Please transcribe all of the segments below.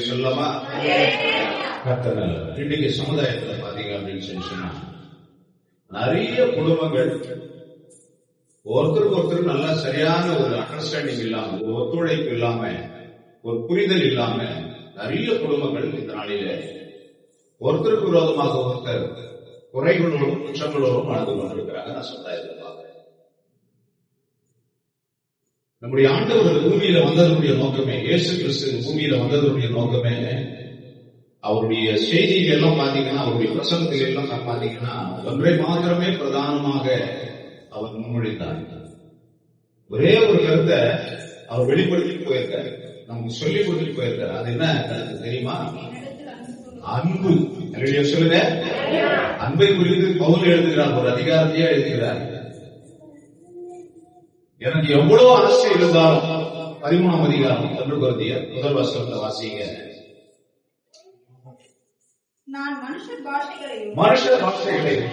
சொல்லலாமா? கர்த்தர் நல்லவர். இன்னைக்கு சமுதாயத்துல பாத்தீங்க அப்படின்னு சொல்லி சொன்னா நிறைய குடும்பங்கள் ஒருத்தருக்கு ஒருத்தர் நல்லா சரியான ஒரு அண்டர்ஸ்டாண்டிங் இல்லாம, ஒரு ஒத்துழைப்பு இல்லாம, ஒரு புரிதல் இல்லாம நிறைய குடும்பங்கள் இந்த நாளிலே ஒருத்தருக்கு விரோதமாக ஒருத்தர் குறைகளோடும் குற்றங்களோடும் வாழ்ந்து கொண்டிருக்கிறாங்க. நான் சமுதாயத்தில் பார்க்கிறேன். நம்முடைய ஆண்டவர் பூமியில வந்ததனுடைய நோக்கமே, இயேசு கிறிஸ்து பூமியில வந்ததனுடைய நோக்கமே, அவருடைய செய்திகள் எல்லாம் பாத்தீங்கன்னா, அவருடைய பிரசங்கத்தில் எல்லாம் பாத்தீங்கன்னா ஒன்றை மாத்திரமே பிரதானமாக அவர் முன்மொழிந்தார். ஒரே ஒரு கருத்தை அவர் வெளிப்படுத்தி போயிருக்காரு, நமக்கு சொல்லிக் கொடுத்துட்டு போயிருக்காரு. அது என்ன கருத்து தெரியுமா? அன்பு. சொல்லுங்க. அன்பை குறித்து பவுல் எழுதுகிறார், ஒரு அதிகாரத்தையே எழுதுகிறார். எனக்கு எவ்வளவு ஆசை இருந்தாலும் 13ஆம் அதிகாரம் 1 கொரிந்தியர் முதல் வசனத்தை வாசிங்க. நான் மனுஷ பாஷைகளையும்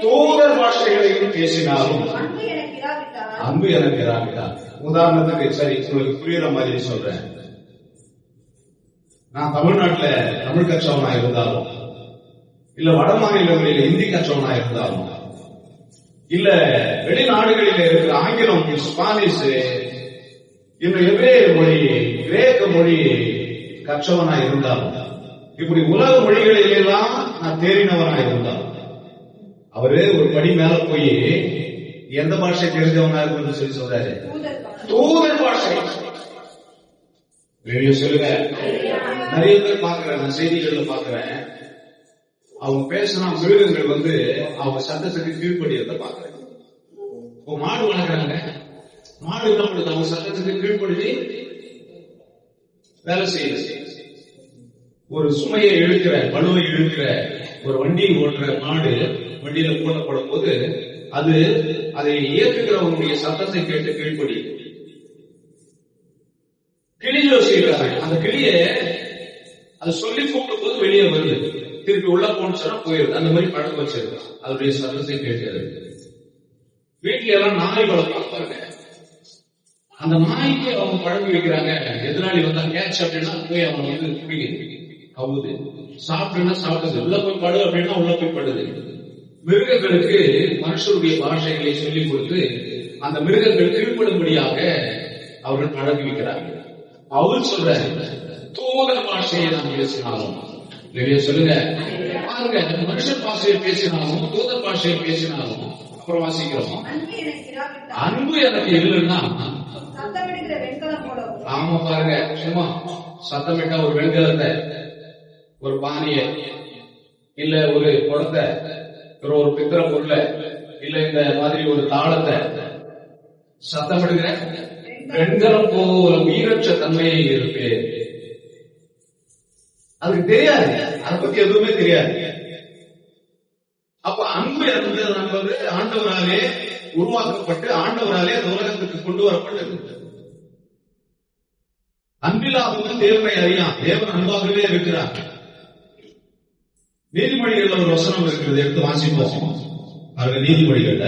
தூதர் பாஷைகளையும் பேசினாலும் அன்பு எனக்கு இராவிட்டால். உதாரணத்துக்கு சரி உங்களுக்கு புரியுற மாதிரி சொல்றேன். நான் தமிழ்நாட்டுல தமிழ் கற்றவனா இருந்தாலும், இல்ல வட மாநிலங்களில் இந்தி கற்றவனா இருந்தாலும், இல்ல வெளிநாடுகளில் இருக்கிற ஆங்கிலம், ஸ்பானிஷ், இன்னும் எபிரேய மொழி, கிரேக்க மொழி கற்றவனா இருந்தாலும், இப்படி உலக மொழிகளிலெல்லாம் நான் தேறினவனா இருந்தாலும், அவரு ஒரு படி மேல போய் எந்த பாஷை தெரிஞ்சவனா இருக்குன்னு சொல்லி சொல்றாரு? தூதர் பாஷை. சொல்லுங்க. நிறைய பேர் பாக்குறேன், செய்திகள்ல பாக்குறேன், அவங்க பேசினா மிருகங்கள் அவங்க சத்தத்துக்கு கீழ்படியதை பாக்குறேன். இப்போ மாடு வளர்க்குறாங்க, மாடு என்ன பண்ணுது? அவங்க சத்தத்துக்கு கீழ்படி வேலை செய்யுது. ஒரு சுமையை இழுக்கிற, பழுவை இழுக்கிற ஒரு வண்டியை ஓட்டுற மாடு வண்டியில போடப்படும் போது அது அதை இயக்குகிறவனுடைய சத்தத்தை கேட்டு கீழ்படி. கிளி யோசிக்கிறாங்க, அந்த கிளிய அதை சொல்லி கூப்பிடும் போது வெளியே வருது, திருப்பி உள்ள போன்னு சொன்னா போயிருது. அந்த மாதிரி பழக்கம் வச்சிருக்கான், அதனுடைய சத்தத்தை கேட்கிறது. வீட்டுல எல்லாம் நாய் வளர்ப்பாங்க, அந்த நாய்க்கு அவங்க பழங்கி வைக்கிறாங்க. எதிராளி வந்தா கேட்ச் அப்படின்னா போய் அவங்க குடிக்குது, கவுது. சாப்பிடுன்னா சாப்பிடுது, உள்ள போய் படு அப்படின்னா உள்ள போய் படுது. மிருகங்களுக்கு மனுஷருடைய பாஷைகளை சொல்லிக் கொடுத்து அந்த மிருகங்கள் கீழ்ப்படும்படியாக அவர்கள் பழகி வைக்கிறார்கள். அவர் சொல்ற தூதர் பாஷையை நாம் பேசினாலும், சொல்லுங்க பாருங்க, மனுஷ பாஷையை பேசினாலும் தூதர் பாஷையை பேசினாலும், அப்புறம் வாசிக்கிறோம், அன்பு எனக்கு இல்லைன்னா ஆமா பாருங்க, சும்மா சத்தமிட்டா ஒரு வெண்கலத்தை, ஒரு பானைய, இல்ல ஒரு குடத்தை, ஒரு பித்திர பொருளை, இல்ல இந்த மாதிரி ஒரு தாளத்தை சத்தமிடுகிற வெண்கலம் போல உயிரற்ற தன்மையை இருப்பேன். அதுக்கு தெரியாது, அதை பத்தி எதுவுமே தெரியாது. அப்ப அன்பு என்பது ஆண்டவராலே உருவாக்கப்பட்டு ஆண்டவராலே அந்த உலகத்துக்கு கொண்டு வரப்பட்டது. அன்பில்லாதவன் தேவனை அறியான், தேவன் அன்பாகவே இருக்கிறார். நீதிமொழிகள்ல ஒரு வசனம் இருக்கிறது, எடுத்து வாசிப்போம். அவர்கள் நீதிமொழிகள்ல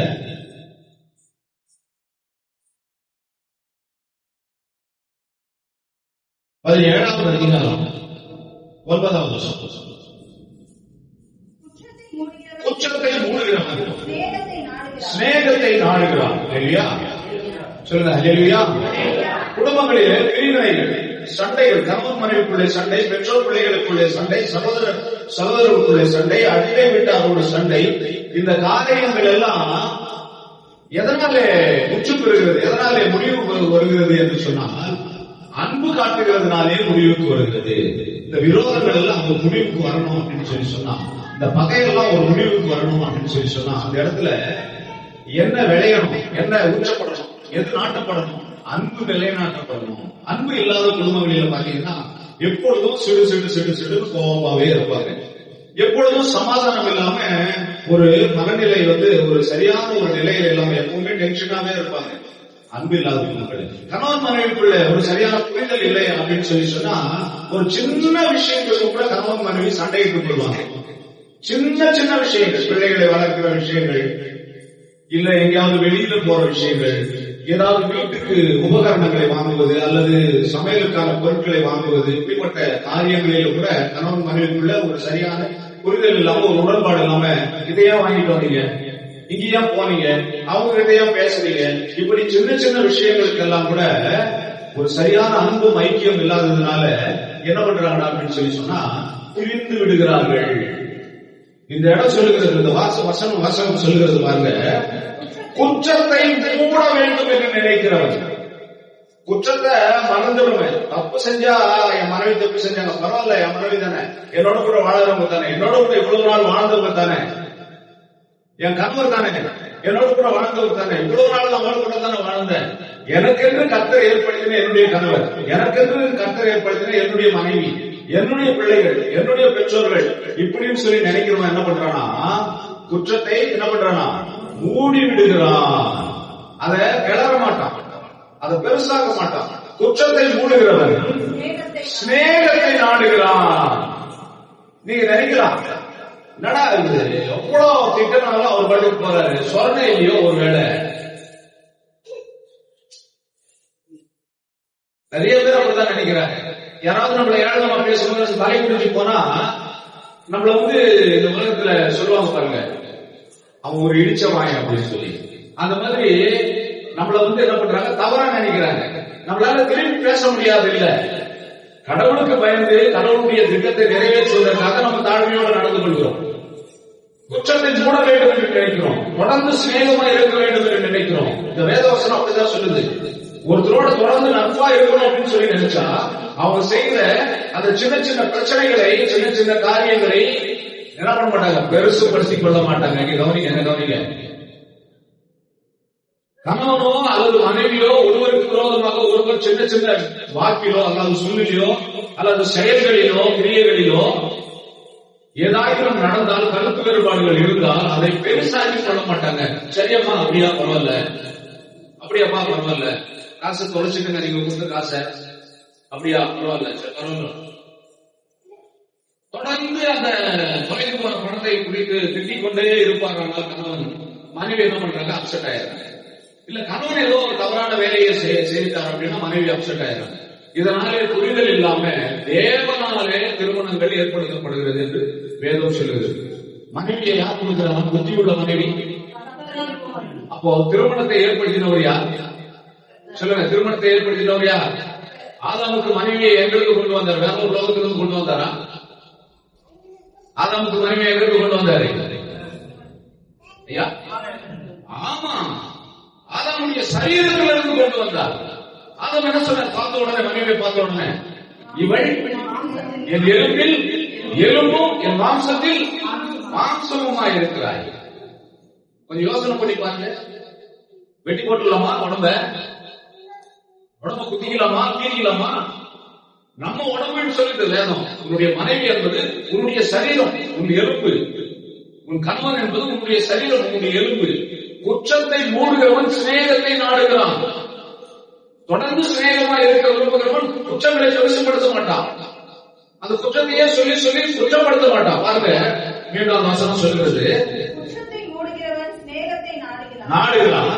17ஆம் அதிகாரம் 9ஆம் வசனம். குற்றத்தை மூடுகிறவன் சிநேகத்தை நாடுகிறான். இல்லையா? சொல்லுங்க. அல்லேலூயா. குடும்பங்களிலே பிரிவினைகள், சண்டைகள், கணவன் மனைவிக்குள்ளே சண்டை, பெற்றோர் பிள்ளைகளுக்குள்ளே சண்டை, சகோதரர்களுக்குள்ளே சண்டை, அண்டை வீட்டாரோட சண்டை, இந்த காரியங்கள் எல்லாம் எதனாலே முற்று பெறுகிறது, எதனாலே முடிவு வருகிறது என்று சொன்னால், அன்பு காட்டுகிறதுனாலே முடிவுக்கு வருகிறது. இந்த விரோதங்கள் எல்லாம் அந்த முடிவுக்கு வரணும் அப்படின்னு சொல்லி சொன்னா, இந்த பகையெல்லாம் ஒரு முடிவுக்கு வரணும் அப்படின்னு சொல்லி சொன்னா, அந்த இடத்துல என்ன விளையணும், என்ன ஊற்றப்படணும், எது நாட்டப்படணும்? அன்பு நிலைநாட்டப்படணும். அன்பு இல்லாத குடும்பங்களில பாத்தீங்கன்னா எப்பொழுதும் சிடு சிடு சிடு சிடு கோபமாவே இருப்பாங்க. எப்பொழுதும் சமாதானம் இல்லாம ஒரு மனநிலை ஒரு சரியான ஒரு நிலையில இல்லாம எப்பவுமே டென்ஷனாவே இருப்பாங்க. அன்பு இல்லாத குடும்பங்கள். கணவன் மனைவிக்குள்ள ஒரு சரியான புரிதல் இல்லை அப்படின்னு சொல்லி சொன்னா, ஒரு சின்ன விஷயங்களுக்கு கூட கணவன் மனைவி சண்டையிட்டு கொள்வாங்க. சின்ன சின்ன விஷயங்கள், பிள்ளைகளை வளர்க்கிற விஷயங்கள், இல்ல எங்கேயாவது வெளியில போற விஷயங்கள், ஏதாவது வீட்டுக்கு உபகரணங்களை வாங்குவது அல்லது சமையலுக்கான பொருட்களை வாங்குவது, இப்படிப்பட்ட காரியங்களில் கூட கணவன் மனைவிக்குள்ள ஒரு சரியான புரிதல் இல்லாம, ஒரு உடன்பாடு இல்லாம, இதையா வாங்கிட்டு வந்தீங்க, இங்கேயா போனீங்க, அவங்க கிட்டையா பேசுறீங்க, இப்படி சின்ன சின்ன விஷயங்களுக்கு எல்லாம் கூட ஒரு சரியான அன்பும் ஐக்கியம் இல்லாததுனால என்ன பண்றாங்க அப்படின்னு சொல்லி சொன்னா பிரிந்து விடுகிறார்கள். இந்த இடம் சொல்லுகிறது, இந்த வசனம் சொல்லுகிறது பாருங்க, குற்றத்தை மூட வேண்டும் என்று நினைக்கிறவன். குற்றத்தை மறந்துடுவேன். தப்பு செஞ்சா என் மனைவி தப்பு செஞ்சாங்க, பரவாயில்ல, என் மனைவி தானே, என்னோட கூட வாழறவங்க தானே, என்னோட கூட இவ்வளவு நாள் வாழ்ந்தவங்க தானே, என் கணவர் தானே, என்னோட கூட வாழ்ந்தவர் தானே, இவ்வளவு நாள் அவங்களோட கூட தானே வாழ்ந்தேன், எனக்கென்று கர்த்தர் ஏற்படுத்தின என்னுடைய கணவர், எனக்கென்று கர்த்தர் ஏற்படுத்தின என்னுடைய மனைவி, என்னுடைய பிள்ளைகள், என்னுடைய பெற்றோர்கள், இப்படின்னு சொல்லி நினைக்கிறவன் என்ன பண்றானா, குற்றத்தை என்ன பண்றானா, மூடி விடுகிறான். அதை கிளற மாட்டான், அதை பெருசாக மாட்டான். குற்றத்தை மூடுகிறவன் சிநேகத்தை நாடுகிறான். நீங்க நினைக்கலாம், என்னடா இது எவ்வளவு திட்டனாலும் அவர் பாட்டுக்கு போறாரு, சொர்ண இல்லையோ ஒரு வேலை. நிறைய பேர் அப்படிதான் நினைக்கிறாங்க. யாராவது நம்மள ஏழமா பேசும்போது தலை குடிச்சு போனா நம்மள இந்த உலகத்துல சொல்லுவாங்க பாருங்க, அவன் ஒரு இடிச்சவாயன் அப்படின்னு சொல்லி. அந்த மாதிரி நம்மள என்ன பண்றாங்க, தவறா நினைக்கிறாங்க. நம்மளால திரும்பி பேச முடியாது. இல்ல, கடவுளுக்கு பயந்து கடவுளுடைய திட்டத்தை நிறைவேற்றுவதற்காக நம்ம தாழ்மையோடு நடந்து கொள்கிறோம். குற்றத்தை மூட வேண்டும் என்று நினைக்கிறோம், தொடர்ந்து சிநேகமா இருக்க வேண்டும் என்று நினைக்கிறோம். இந்த வேதவசனம் அப்படிதான் சொல்லுது. ஒருத்தரோட தொடர்ந்து நட்பா இருக்கணும் அப்படின்னு சொல்லி நினைச்சா அவங்க செய்யற அந்த சின்ன சின்ன பிரச்சனைகளை, சின்ன சின்ன காரியங்களை என்ன பண்ண மாட்டாங்க, பெருசுபடுத்திக் கொள்ள மாட்டாங்க. கவனிங்க, கணவனோ அல்லது மனைவியோ ஒருவருக்கு விரோதமாக ஒருவர் சின்ன சின்ன வாக்கிலோ அல்லது சொல்லிலோ அல்லது செயல்களிலோ கிரியைகளிலோ ஏதாயிரம் நடந்தால், கருத்து வேறுபாடுகள் இருந்தால் அதை பெருசாக்கி கொள்ள மாட்டாங்க. சரியம்மா, அப்படியா, பரவாயில்ல, அப்படியாப்பா, பரவாயில்ல, காசை தொலைச்சுட்டுங்க, நீங்க கொடுத்த காசை, அப்படியா, பரவாயில்ல, பரவாயில்ல. தொடர்ந்து அந்த தொலைந்து போன பணத்தை குறித்து திட்டிக் கொண்டே இருப்பாங்க கணவன். மனைவி என்ன பண்றாங்க, அப்செட் ஆயிடுறாங்க. இல்ல, கணவன் ஏதோ ஒரு தவறான வேலையை செய்தார் அப்படின்னா மனைவி அப்செட் ஆயிடுறாங்க. இதனாலே புரிதல் இல்லாம தேவனாலே திருமணங்கள் ஏற்படுத்தப்படுகிறது என்று வேதம் சொல்லுகிறது. மனைவியை யார் கொடுக்கிறாங்க, புத்தியுள்ள மனைவி. அப்போ திருமணத்தை ஏற்படுத்தினவர் யார் சொல்லுங்க, திருமணத்தை ஏற்படுத்தினவர் யார்? ஆதாமுக்கு மனைவியை எங்களுக்கு கொண்டு வந்தார், வேற ஒரு உலகத்திலிருந்து கொண்டு வந்தாரா? ஆதாமுக்கு மனைவியை எங்களுக்கு கொண்டு வந்தாரு ஐயா? ஆமா, ஆதாமுடைய சரீரத்திலிருந்து கொண்டு வந்தார். ஆதாம் என்ன சொன்னார், பார்த்த உடனே, மனைவியை பார்த்த உடனே, இவள் என் எலும்பில் எலும்பும் என் மாம்சத்தில் மாம்சமுமா இருக்கிறாய். கொஞ்சம் யோசனை பண்ணி பாருங்க. வெட்டி போட்டுலாமா உடம்ப குத்திக்கலாமா, கீறிக்கலாமா? நம்ம உடம்புன்னு சொல்லிட்டு வேதம். உன்னுடைய மனைவி என்பது உன்னுடைய சரீரம், உன் எலும்பு. உன் கணவன் என்பது உன்னுடைய சரீரம், உன்னுடைய எலும்பு. குற்றத்தை மூடுகிறவன் சிநேகத்தை நாடுகிறான். தொடர்ந்து சிநேகமா இருக்க விரும்புகிறவன் குற்றங்களை பெருசுபடுத்த மாட்டான். அந்த குற்றத்தையே சொல்லி சொல்லி குற்றப்படுத்த மாட்டான். பாருங்க, மீண்டும் வசனம் சொல்லுகிறது, குற்றத்தை மூடுகிறவன் சிநேகத்தை நாடுகிறான்,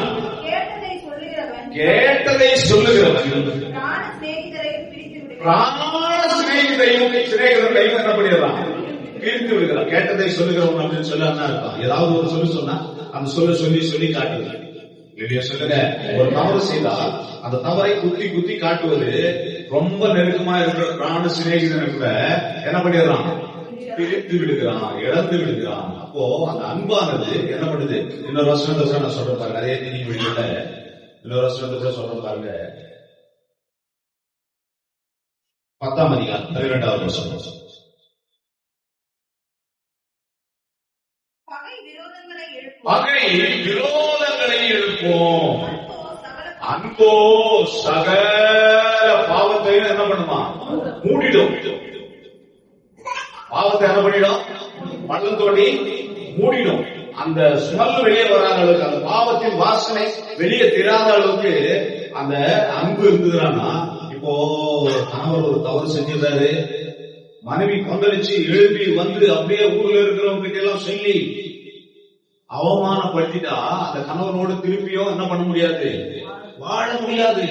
கேட்டதை சொல்லுகிறவன் பிராண சிநேகிதையும் சிநேகிதரையும் என்ன பண்ணிடுறான், பிரித்து விடுகிறான். கேட்டதை சொல்லுகிறவன் அப்படின்னு சொல்ல இருக்கான். ஏதாவது ஒரு சொன்னா அந்த சொல்லி சொல்லி காட்டுது. இல்லையா? சொல்லுங்க, ஒரு தவறு செய்தால் அந்த தவறை குத்தி குத்தி காட்டுவது ரொம்ப நெருக்கமா இருக்கிற பிராண சிநேகிதனை கூட என்ன பண்ணிடுறான், பிரித்து விடுகிறான், இழந்து விடுகிறான். அப்போ அந்த அன்பானது என்ன பண்ணுது? இன்னொரு வருஷம் நான் சொல்ற பாருங்க, அதே நீதி வழியில இன்னொரு வருஷம் கூட சொல்ற பாருங்க. 10ஆம் அதிகாரம் 12வது வசனம். பகை விரோதங்களை எழுப்போம், அன்போ சகல பாவத்தையும் என்ன பண்ணுமா, மூடிடும். பாவத்தை என்ன பண்ணிடும், பள்ளம் தோண்டி மூடிடும். அந்த ஸ்மெல் வெளியே வராத அளவுக்கு, அந்த பாவத்தின் வாசனை வெளியே தெரியாத அளவுக்கு அந்த அன்பு இருந்ததுன்னா, இப்போ கணவர் ஒரு தவறு செஞ்சிருந்தாரு, மனைவி கொந்தளிச்சு எழுப்பி வந்து அப்படியே ஊர்ல இருக்கிறவங்க கிட்ட எல்லாம் சொல்லி அவமானப்படுத்திட்டா அந்த கணவனோடு திருப்பியும் என்ன பண்ண முடியாது, வாழ முடியாது.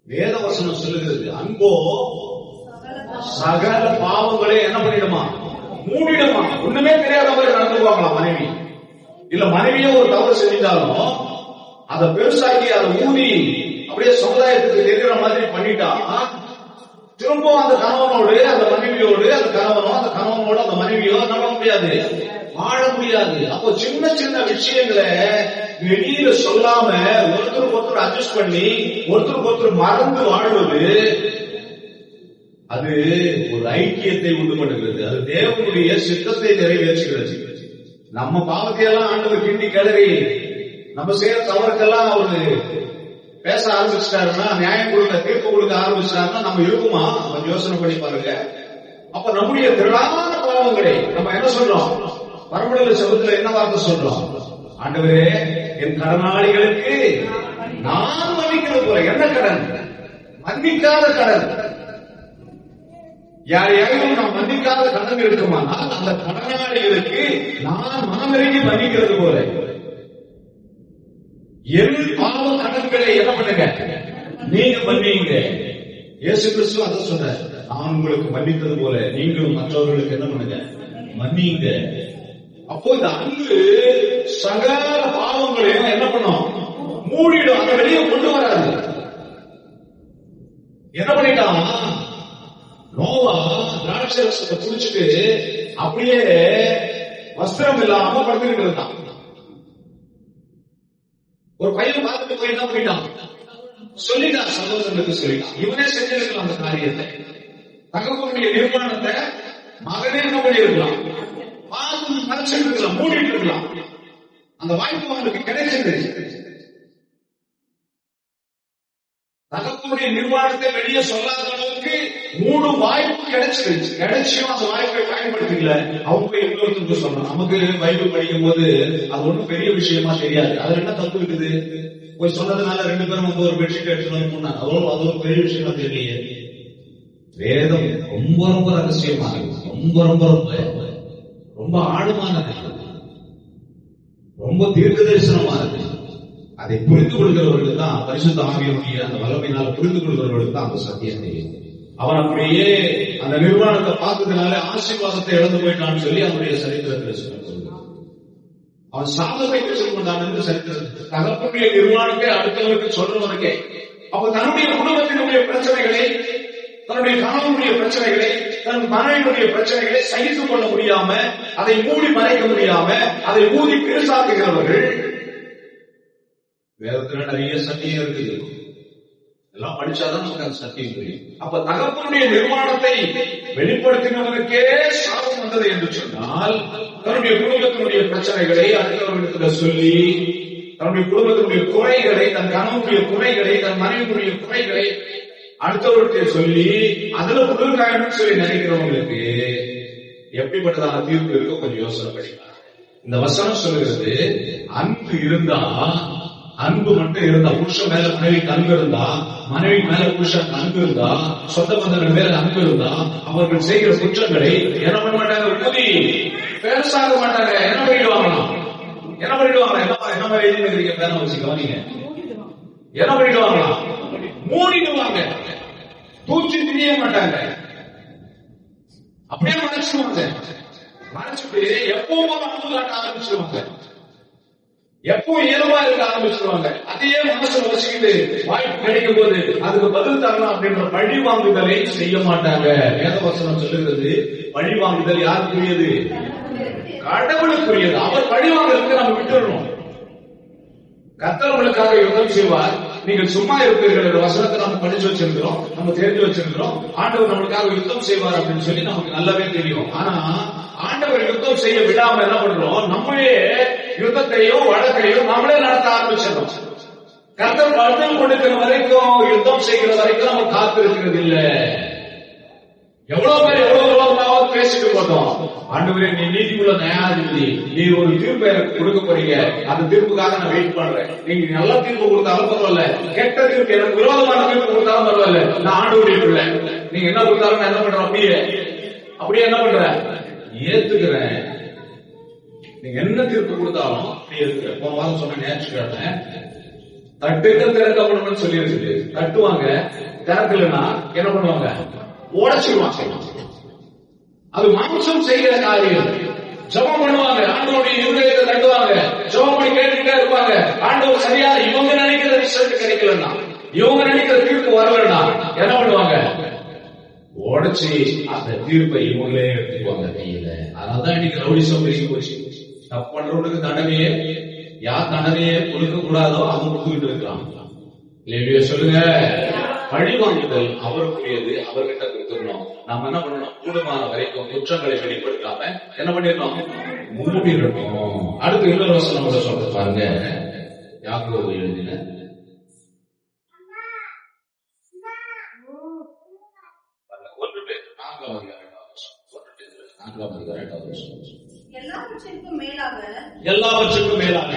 வேதவசனம் சொல்லுகிறது, அன்போ சகல பாவங்களே என்ன பண்ணிடுமா, மூடிடுமா. ஒண்ணுமே தெரியாத மாதிரி நடந்துக்குவாங்களா மனைவி. இல்ல மனைவியே ஒரு தவறு செஞ்சாலும் அதை பெருசாக்கி அதை ஊதி அப்படியே சமுதாயத்துக்கு தெரிகிற மாதிரி பண்ணிட்டா, திரும்ப அந்த கணவனோடு அந்த மனைவியோடு அந்த கணவனோ அந்த கணவனோட அந்த மனைவியோ நம்ப முடியாது, வாழ முடியாது. அப்போ சின்ன சின்ன விஷயங்களை வெளியில சொல்லாம ஒருத்தருக்கு ஒருத்தர் அட்ஜஸ்ட் பண்ணி ஒருத்தருக்கு ஒருத்தர் மறந்து வாழ்வது, அது ஒரு ஐக்கியத்தை உண்டு பண்ணுகிறது. அது தேவனுடைய சித்தத்தை நிறைவேற்றுகிறது. நம்ம பாவத்தையெல்லாம் ஆண்டவர் கிண்டி கிளறி நம்ம செய்யற தவறுக்கெல்லாம் அவரு பேச ஆரம்பிச்சிட்டாருன்னா, நியாயம் கொடுக்க தீர்ப்பு கொடுக்க ஆரம்பிச்சிட்டாருன்னா நம்ம இருக்குமா? கொஞ்சம் யோசனை பண்ணி பாருங்க. அப்ப நம்முடைய திரளான பாவங்களை நம்ம என்ன சொல்றோம்? பரமண்டல சபத்துல என்ன வார்த்தை சொல்றோம்? ஆண்டவரே, என் கடனாளிகளுக்கு நான் மன்னிக்கிறது போல. என்ன கடன்? மன்னிக்காத கடன். யாரையாவது நாம் மன்னிக்காத கடன் இருக்குமானால் அந்த கடனாளிகளுக்கு நான் மனமிறங்கி மன்னிக்கிறது போல என் பாவ கடன்களை என்ன பண்ணுங்க, நீங்க மன்னிங்க. இயேசு கிறிஸ்து அதை சொன்னார், நான் உங்களுக்கு மன்னித்தது போல நீங்களும் மற்றவர்களுக்கு என்ன பண்ணுங்க, மன்னிங்க. அப்போ இந்த அன்பு சகல பாவங்களையும் என்ன பண்ணும், மூடிடும். அதை வெளியே கொண்டு வராது. என்ன பண்ணிட்டான் நோவா? திராட்சை ரசத்தை குடிச்சிட்டு அப்படியே வஸ்திரம் இல்லாம படுத்துக்கிட்டு இருந்தான். ஒரு பையன் பார்த்துட்டு போய் என்ன பண்ணிட்டான், சொல்லிட்டான், சகோதரனுக்கு சொல்லிட்டான். இவனே செஞ்சிருக்கலாம் அந்த காரியத்தை. தகப்பனுடைய நிர்மாணத்தை மகனே என்ன பண்ணிருக்கலாம், பார்த்து மறைச்சிட்டு இருக்கலாம், மூடிட்டு இருக்கலாம். அந்த வாய்ப்பு அவனுக்கு கிடைச்சது. தகப்பனுடைய நிர்வாணத்தை வெளியே சொல்லாத அளவுக்கு மூடும் வாய்ப்பு கிடைச்சிருச்சு. கிடைச்சியும் அந்த வாய்ப்பை பயன்படுத்திக்கல. அவங்க இன்னொருத்தருக்கு சொல்லணும். நமக்கு பைபிள் படிக்கும் போது அது ஒண்ணும் பெரிய விஷயமா தெரியாது. அதுல என்ன தப்பு இருக்குது? போய் சொன்னதுனால 2 பேரும் வந்து ஒரு பெட்ஷீட் எடுத்துட்டு போனாங்க, அது ஒரு பெரிய விஷயமா தெரியலையே. வேதம் ரொம்ப ரொம்ப ரகசியமானது, ரொம்ப ரொம்ப ரொம்ப ரொம்ப ஆழமானது, ரொம்ப தீர்க்க தரிசனமானது. அதை புரிந்து கொள்கிறவர்களுக்கு தான் பரிசுத்த ஆவியானவருடைய அந்த வல்லமையினால புரிந்து கொள்கிறவர்களுக்கு தான் அந்த சத்தியம் தெரியும். அவன் அப்படியே அந்த நிர்வாணத்தை பார்த்ததுனால ஆசீர்வாதத்தை இழந்து போயிட்டான்னு சொல்லி அவனுடைய சரித்திரத்தில் சொல்லுகிறான். அவன் சாதனை பெற்றுக் கொண்டான் என்று சரித்திரத்தில். தகப்பனுடைய நிர்வாணத்தை அடுத்தவருக்கு சொல்றவனுக்கே. அப்ப தன்னுடைய குடும்பத்தினுடைய பிரச்சனைகளை, தன்னுடைய கணவனுடைய பிரச்சனைகளை, தன் மனைவியுடைய பிரச்சனைகளை சகித்துக் கொள்ள முடியாம, அதை மூடி மறைக்க முடியாம, அதை ஊதி பெருசாக்குகிறவர்கள். வேதத்துல நிறைய சத்தியம் இருக்குது, எல்லாம் படிச்சாதான் நமக்கு அந்த சத்தியம் தெரியும். அப்ப தகப்பனுடைய நிர்மாணத்தை வெளிப்படுத்தினவனுக்கே சாபம் வந்தது என்று சொன்னால், தன்னுடைய குடும்பத்தினுடைய பிரச்சனைகளை அடுத்தவர்களிடத்துல சொல்லி, தன்னுடைய குடும்பத்தினுடைய குறைகளை, தன் கணவனுடைய குறைகளை, தன் மனைவியுடைய குறைகளை அடுத்தவர்கிட்ட சொல்லி அதுல புதுக்காயன்னு சொல்லி நினைக்கிறவங்களுக்கு எப்படிப்பட்டதான தீர்ப்பு இருக்கோ கொஞ்சம் யோசனை பண்ணிக்கலாம். இந்த வசனம் சொல்லுகிறது, அன்பு இருந்தா, அன்பு மட்டும் இருந்தா, புருஷன் மேல மனைவிக்கு அன்பு இருந்தா, மனைவி மேல புருஷன் அன்பு இருந்தா, சொந்த பந்தங்கள் மேல அன்பு இருந்தா, அவர்கள் செய்கிற குற்றங்களை என்ன பண்ண மாட்டாங்க, ஊதி பெருசாக மாட்டாங்க. என்ன பண்ணிடுவாங்களாம், என்ன பண்ணிடுவாங்க, என்ன மாதிரி எழுதிக்கிறீங்க பேர வச்சு கவனிங்க. என்ன பண்ணிடுவாங்களாம், மூடிடுவாங்க, தூச்சி திரிய மாட்டாங்க, அப்படியே மறைச்சிடுவாங்க. மறைச்சிட்டு எப்பவும் அன்பு காட்ட ஆரம்பிச்சிருவாங்க, எப்போ இயல்பா இருக்க ஆரம்பிச்சிருவாங்க. அதையே மனசுல வச்சுக்கிட்டு வாய்ப்பு கிடைக்கும் போது அதுக்கு பதில் தரலாம் அப்படின்ற பழி வாங்குதலை செய்ய மாட்டாங்க. வேதவசனம் சொல்லுகிறது, பழி வாங்குதல் யாருக்குரியது, கடவுளுக்குரியது. அவர் பழி வாங்குறதுக்கு நம்ம விட்டுறோம். கர்த்தர் உங்களுக்காக யுத்தம் செய்வார், நீங்கள் சும்மா இருப்பீர்கள் என்ற வசனத்தை நம்ம படிச்சு வச்சிருக்கிறோம், நம்ம தெரிஞ்சு வச்சிருக்கிறோம். ஆண்டவர் நம்மளுக்காக யுத்தம் செய்வார் அப்படின்னு சொல்லி நமக்கு நல்லாவே தெரியும். ஆனா ஆண்டவர் யுத்தம் செய்ய விடாம என்ன பண்றோம், நம்மளே யுத்தத்தையும் வழக்கையும் நம்மளே நடத்த ஆரம்பிச்சிடறோம். கர்த்தர் பதில் கொடுக்கிற வரைக்கும், யுத்தம் செய்கிற வரைக்கும் நம்ம காத்து இருக்கிறது இல்ல. எவ்வளவு பேர் எவ்வளவு பேசிட்டு போட்டோம், ஆண்டவரே நீ நீதிக்குள்ள நியாயாதிபதி, நீ ஒரு தீர்ப்பு எனக்கு கொடுக்க போறீங்க, அந்த தீர்ப்புக்காக நான் வெயிட் பண்றேன். நீங்க நல்ல தீர்ப்பு கொடுத்தாலும் பரவாயில்ல, கெட்ட தீர்ப்பு எனக்கு விரோதமான தீர்ப்பு கொடுத்தாலும் பரவாயில்ல, நான் ஆண்டவருடைய பிள்ளை. நீங்க என்ன கொடுத்தாலும் நான் என்ன பண்றேன், அப்படியே என்ன பண்றேன், ஏத்துக்கிறேன். நீங்க என்ன தீர்ப்பு கொடுத்தாலும் அப்படியே ஏத்துக்கிறேன். போன வாரம் சொன்ன ஞாயிற்றுக்கிழமை தட்டுக்கள் திறக்கப்படணும்னு சொல்லி இருக்கு. தட்டுவாங்க, திறக்கலன்னா என்ன பண்ணுவாங்க? உடைச்சிருவாங்க. அது மாம்சம் செய்கிற காரியம். ஜெபம் பண்ணுவாங்க, ஆண்டவருடைய இருதயத்தை தட்டுவாங்க, ஜெபம் பண்ணி கேட்டுட்டே இருப்பாங்க. ஆண்டவர் சரியா இவங்க நினைக்கிற ரிசல்ட் கிடைக்கலன்னா, இவங்க நினைக்கிற தீர்ப்பு வரலன்னா என்ன பண்ணுவாங்க? உடைச்சி அந்த தீர்ப்பை இவங்களே எடுத்துக்குவாங்க கையில. அதனாலதான் இன்னைக்கு ரவுடிசம் பெருகி போச்சு. தப்பு பண்றவனுக்கு தண்டனையே, யார் தண்டனையே கொடுக்க கூடாதோ அவங்க கொடுத்துக்கிட்டு இருக்கிறாங்க. இல்லையா? சொல்லுங்க. பழி வாங்குதல் அவருக்குரியது, அவர்கிட்ட கொடுத்துடணும். நாம என்ன பண்ணணும்? கூடுமான வரைக்கும் குற்றங்களை வெளிப்படுத்தாம என்ன பண்ணிடணும்? மூடிடணும். அடுத்து இன்னொரு வசனம் கூட சொல்றது பாருங்க. யாக்கோபு எழுதின எல்லாவற்றுக்கும் மேலாக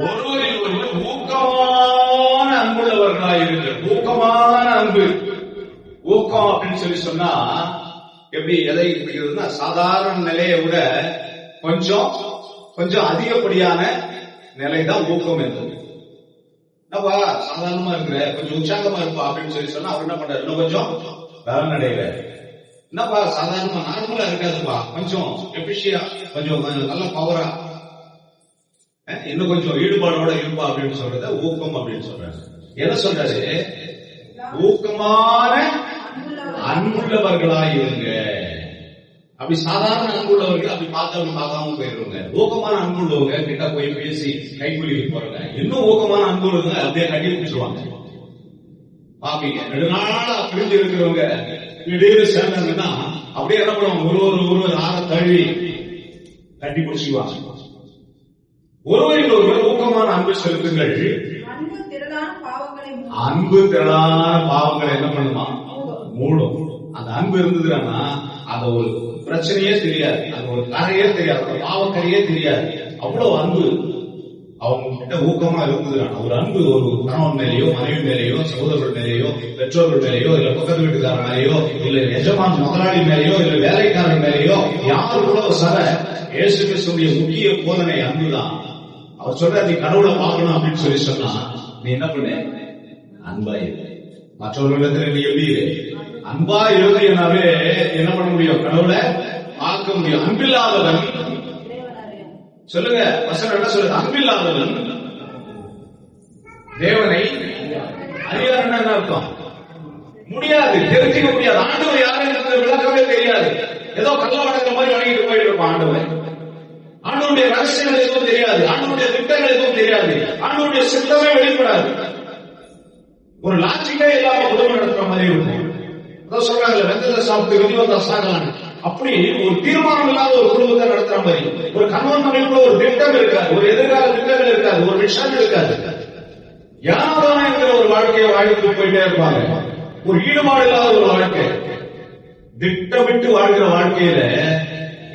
ஒருவரில் ஒருவர் ஊக்கமான அன்புள்ளவர்களாயிருங்கள். ஊக்கமான அன்பு. ஊக்கம் அப்படின்னு சொல்லி சொன்னா எப்படி எதை குறிக்கிறதுனா, சாதாரண நிலையை விட கொஞ்சம் அதிகப்படியான நிலைதான் ஊக்கம் என்பது. என்னப்பா சாதாரணமா இருக்கிற, கொஞ்சம் உற்சாகமா இருப்பா அப்படின்னு சொல்லி சொன்னா அவர் என்ன பண்றாரு? இன்னும் கொஞ்சம் பலன் அடைகிற. என்னப்பா சாதாரணமா நார்மலா இருக்காதுப்பா, கொஞ்சம் எபிஷியா, கொஞ்சம் நல்ல பவரா, இன்னும் கொஞ்சம் ஈடுபாடோட இருப்பா அப்படின்னு சொல்றத ஊக்கம் அப்படின்னு சொல்றாரு. என்ன சொல்றாரு? ஊக்கமான அன்புள்ளவர்களாய் இருங்க. அப்படி சாதாரண அன்புள்ளவர்கள் அப்படி பார்க்காம போயிருவாங்க. ஊக்கமான அன்புள்ளவங்க கிட்ட போய் பேசி கைக்குலிக்கு போறாங்க. இன்னும் ஊக்கமான அன்புள்ளவங்க அப்படியே கட்டி பிடிச்சிருவாங்க. பாப்பீங்க, நெடுநாளா பிரிஞ்சு இருக்கிறவங்க திடீர்னு சேர்ந்தாங்கன்னா அப்படியே என்ன பண்ணுவாங்க? ஒருவர் ஆற தழுவி கட்டி பிடிச்சிக்குவாங்க. ஒருவரில் ஒருவர் ஊக்கமான அன்பு செலுத்துங்கள். அன்பு திரளான பாவங்களை என்ன பண்ணுமா? மூடும். அந்த அன்பு இருந்ததுன்னா அந்த ஒரு பிரச்சனையே தெரியாது, அந்த ஒரு கரையே தெரியாது, அந்த பாவக்கரையே தெரியாது. அவ்வளவு அன்பு அவங்க கிட்ட ஊக்கமா இருந்ததுன்னா, ஒரு அன்பு ஒரு கணவன் மேலேயோ, மனைவி மேலேயோ, சகோதரர்கள் மேலேயோ, பெற்றோர்கள் மேலேயோ, இல்ல பக்கத்து வீட்டுக்காரர் மேலேயோ, இல்ல எஜமான் முதலாளி மேலேயோ, இல்ல வேலைக்காரர் மேலேயோ, யாரு கூட சர இயேசு கிறிஸ்துவின் முக்கிய போதனை அன்புதான். அவர் சொல்ற நீ கடவுளை பார்க்கணும் அப்படின்னு சொல்லி சொன்னா நீ என்ன பண்ணு? அன்பா இரு. மற்றவர்களிடத்துல நீ எப்படி இரு? அன்பா இருந்தீங்கன்னாவே என்ன பண்ண முடியும்? கடவுளை பார்க்க முடியும். அன்பில்லாதவன், சொல்லுங்க வசனம் என்ன சொல்லுங்க? அன்பில்லாதவன் தேவனை அறியார். என்ன அர்த்தம்? முடியாது, தெரிஞ்சுக்க முடியாது. ஆண்டவர் யாருன்னு விளக்கமே தெரியாது. ஏதோ கள்ள வணங்குற மாதிரி வணங்கிட்டு போயிட்டு இருப்பான் ஆண்டவர். ஆண்டவருடைய ரகசியங்கள் எதுவும் தெரியாது, ஆண்டவருடைய திட்டங்கள் எதுவும் தெரியாது, ஆண்டவருடைய சித்தமே வெளிப்படாது. ஒரு லாஜிக்கே இல்லாம குடும்பம் நடத்துற மாதிரி இருக்கும். அதான் சொல்றாங்க, வெந்ததை சாப்பிட்டு வெளிவந்தா சாகலாம். அப்படி ஒரு தீர்மானம் இல்லாத ஒரு குடும்பத்தை நடத்துற மாதிரி, ஒரு கணவன் மனைவிக்குள்ள ஒரு திட்டம் இருக்காது, ஒரு எதிர்கால திட்டங்கள் இருக்காது, ஒரு விஷயம் இருக்காது. யாரான என்கிற ஒரு வாழ்க்கையை வாழ்ந்துட்டு போயிட்டே இருப்பாங்க. ஒரு ஈடுபாடு இல்லாத ஒரு வாழ்க்கை, திட்டமிட்டு வாழ்கிற வாழ்க்கையில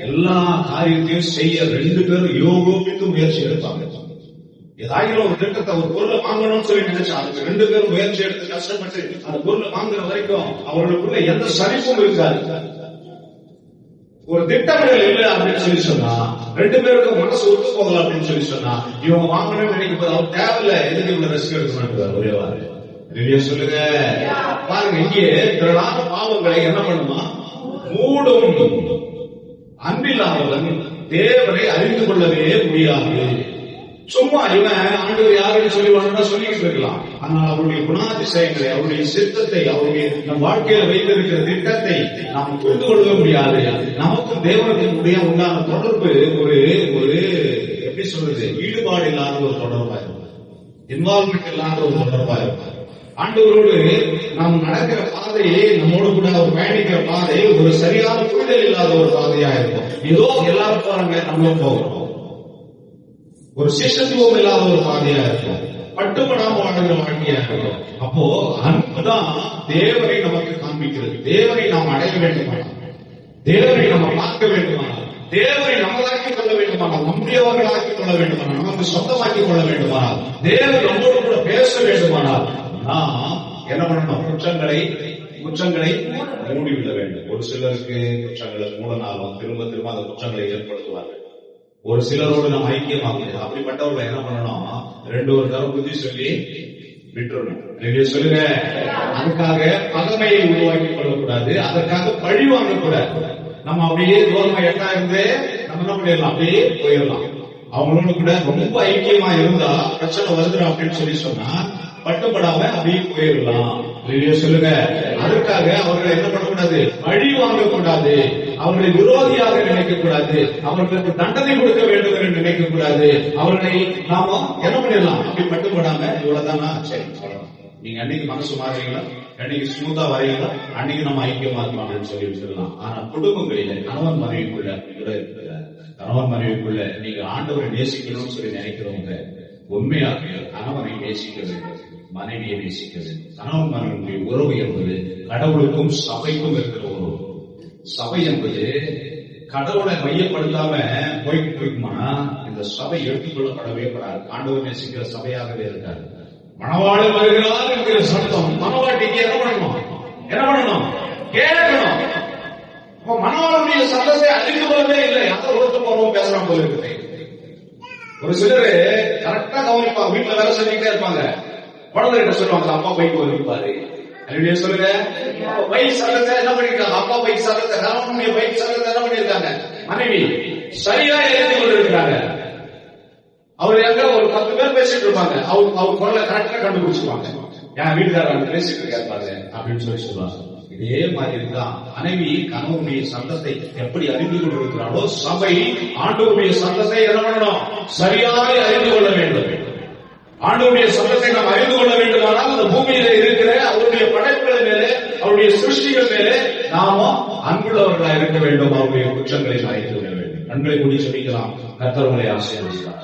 எல்லா காரியத்தையும் செய்ய ரெண்டு பேரும் யோகித்து முயற்சி எடுப்பாங்க. ஏதாயிரம் ஒரு திட்டத்தை, ஒரு பொருளை வாங்கணும்னு சொல்லி நினைச்சா அதுக்கு ரெண்டு பேரும் முயற்சி எடுத்து கஷ்டப்பட்டு அந்த பொருளை வாங்குற வரைக்கும் அவர்களுக்குள்ள எந்த சலிப்பும் இருக்காது. ஒரு திட்டமிடல் இல்லை அப்படின்னு சொல்லி சொன்னா ரெண்டு பேருக்கும் மனசு ஒத்து போகலாம் அப்படின்னு சொல்லி சொன்னா இவங்க வாங்கணும்னு நினைக்கும் போது அவர் தேவையில்ல, எதுக்கு இவ்வளவு ரிஸ்க் எடுக்கணும் ஒரே வாரு. ரெடியா சொல்லுங்க. பாருங்க, இங்கே திரளான பாவங்களை என்ன பண்ணுமா? மூடும். அன்பில்லாதவன் தேவனை அறிந்து கொள்ளவே முடியாது. சும்மா இவன் ஆண்டவர் யாருன்னு சொல்லி சொல்லிக்கிட்டு இருக்கலாம். ஆனால் அவருடைய குணாதிசயங்களை, அவருடைய சித்தத்தை, அவருடைய நம் வாழ்க்கையில வைத்திருக்கிற திட்டத்தை நாம் புரிந்து கொள்ள முடியாது. நமக்கும் தேவனுடைய உண்டான தொடர்பு ஒரு எப்படி சொல்றது, ஈடுபாடு இல்லாத ஒரு தொடர்பா இருக்கும், இன்வால்மெண்ட் இல்லாத ஒரு தொடர்பா இருக்கும். ஆண்டவரோடு நாம் நடக்கிற பாதையே, நம்மோடு கூட அவர் பயணிக்கிற பாதை ஒரு சரியான புரிதல் இல்லாத ஒரு பாதையா இருக்கும். ஏதோ எல்லாரும் போறாங்க, நம்மளும் போகிறோம். ஒரு சிஷ்யத்துவம் இல்லாத ஒரு பாதையா இருக்கும், பட்டுப்படாம வாழ்கிற வாழ்க்கையா இருக்கும். அப்போ அன்புதான் தேவனை நமக்கு காண்பிக்கிறது. தேவனை நாம் அடைய வேண்டுமானால், தேவனை நம்ம பார்க்க வேண்டுமானால், தேவனை நம்மளாக்கிக் கொள்ள வேண்டுமானால், நம்முடையவர்களாக்கிக் கொள்ள வேண்டுமானால், நமக்கு சொந்தமாக்கிக் கொள்ள வேண்டுமானால், தேவன் நம்மோடு கூட பேச வேண்டுமானால் நாம் என்ன பண்ணணும்? குற்றங்களை மூடிவிட வேண்டும். ஒரு சிலருக்கு குற்றங்களை மூடனாலும் திரும்ப அந்த குற்றங்களை ஏற்படுத்துவார்கள். ஒரு சிலரோடு நம்ம ஐக்கியமாக, அப்படிப்பட்டவர்களை என்ன பண்ணணும்? ஒரு தரம் புத்தி சொல்லி விட்டுறணும். சொல்லுங்க. அதுக்காக பகைமையை உருவாக்கி கொள்ளக்கூடாது, அதற்காக பழி வாங்கக்கூடாது. நம்ம அப்படியே தூரமா எட்டா இருந்து நம்ம என்ன பண்ணிடலாம், அப்படியே போயிடலாம். அவங்களோட கூட ரொம்ப ஐக்கியமா இருந்தா பிரச்சனை வருதுடும் அப்படின்னு சொல்லி சொன்னா பட்டுப்படாம அப்படியே போயிடலாம். சொல்லுங்க. அதுக்காக அவர்களை என்ன பண்ணக்கூடாது, பழி வாங்கக்கூடாது, அவர்களை விரோதியாக நினைக்க கூடாது, அவர்களுக்கு தண்டனை கொடுக்க வேண்டும் என்று நினைக்க கூடாது. அவர்களை நாம என்ன பண்ணிடலாம், அப்படி பட்டுப்படாம இவ்வளவுதானா சரி சொல்லலாம். நீங்க அன்னைக்கு மனசு மாறீங்களா, அன்னைக்கு ஸ்மூத்தா வரீங்களா, அன்னைக்கு நம்ம ஐக்கியமா இருக்கலாம்னு சொல்லி வச்சிடலாம். ஆனா குடும்பங்களில கணவன் மனைவிக்குள்ள கணவன் மனைவிக்குள்ள நீங்க ஆண்டவரை நேசிக்கணும்னு சொல்லி நினைக்கிறவங்க உண்மையாக கணவனை நேசிக்க வேண்டும், மனைவியை நேசிக்க வேண்டும். கணவன் மனைவியுடைய உறவு என்பது கடவுளுக்கும் சபைக்கும் இருக்கிற உறவு. சபை என்பது கடவுளை மையப்படுத்தாம போய்கிட்டு இருக்குமா, இந்த சபை எடுத்துக்கொள்ளப்படவே படாது. ஆண்டவர் நேசிக்கிற சபையாகவே இருக்காது. மணவாளன் வருகிறார் என்கிற சத்தம் மணவாட்டிக்கு என்ன பண்ணணும் கேட்கணும். மணவாளுடைய சத்தத்தை அறிந்து கொள்ளவே இல்லை. அந்த ஒருத்த போறவங்க பேசுறாங்க போல இருக்குது. ஒரு சிலரு கரெக்டா கவனிப்பாங்க, வீட்டுல வேலை செஞ்சுக்கிட்டே இருப்பாங்க. குழந்தைகிட்ட சொல்லுவாங்க, அப்பா பைக் வருவாரு. சொல்லுங்க. பைக் சத்தத்தை என்ன பண்ணிருக்காங்க, அப்பா பைக் சத்தத்தை, கணவனுடைய பைக் சத்தத்தை என்ன பண்ணிருக்காங்க, மனைவி சரியா எழுதி கொண்டிருக்கிறாங்க. அவர் எங்க ஒரு 10 பேர் பேசிட்டு இருப்பாங்க, அவர் குரலை கரெக்டா கண்டுபிடிச்சுவாங்க. என் வீட்டுக்காரர் பேசிட்டு இருக்காரு அப்படின்னு சொல்லி சொல்லுவாங்க. இதே மாதிரி தான் மனைவி கணவனுடைய சத்தத்தை எப்படி அறிந்து கொண்டிருக்கிறாரோ சபை ஆண்டவருடைய சத்தத்தை என்ன பண்ணணும், சரியாக அறிந்து கொள்ள வேண்டும். ஆண்டவருடைய சத்தத்தை நாம் அறிந்து கொள்ள வேண்டுமானால் அந்த பூமியில இருக்கிற அவருடைய படைப்புகள் மேலே, அவருடைய சிருஷ்டிகள் மேலே நாம அன்புள்ளவர்களாக இருக்க வேண்டும். அவருடைய குற்றங்களை அறிந்து கொள்ள வேண்டும். நன்மை கூடி சொல்லிக்கலாம். கர்த்தர்களை ஆசீர்வதிப்பார்.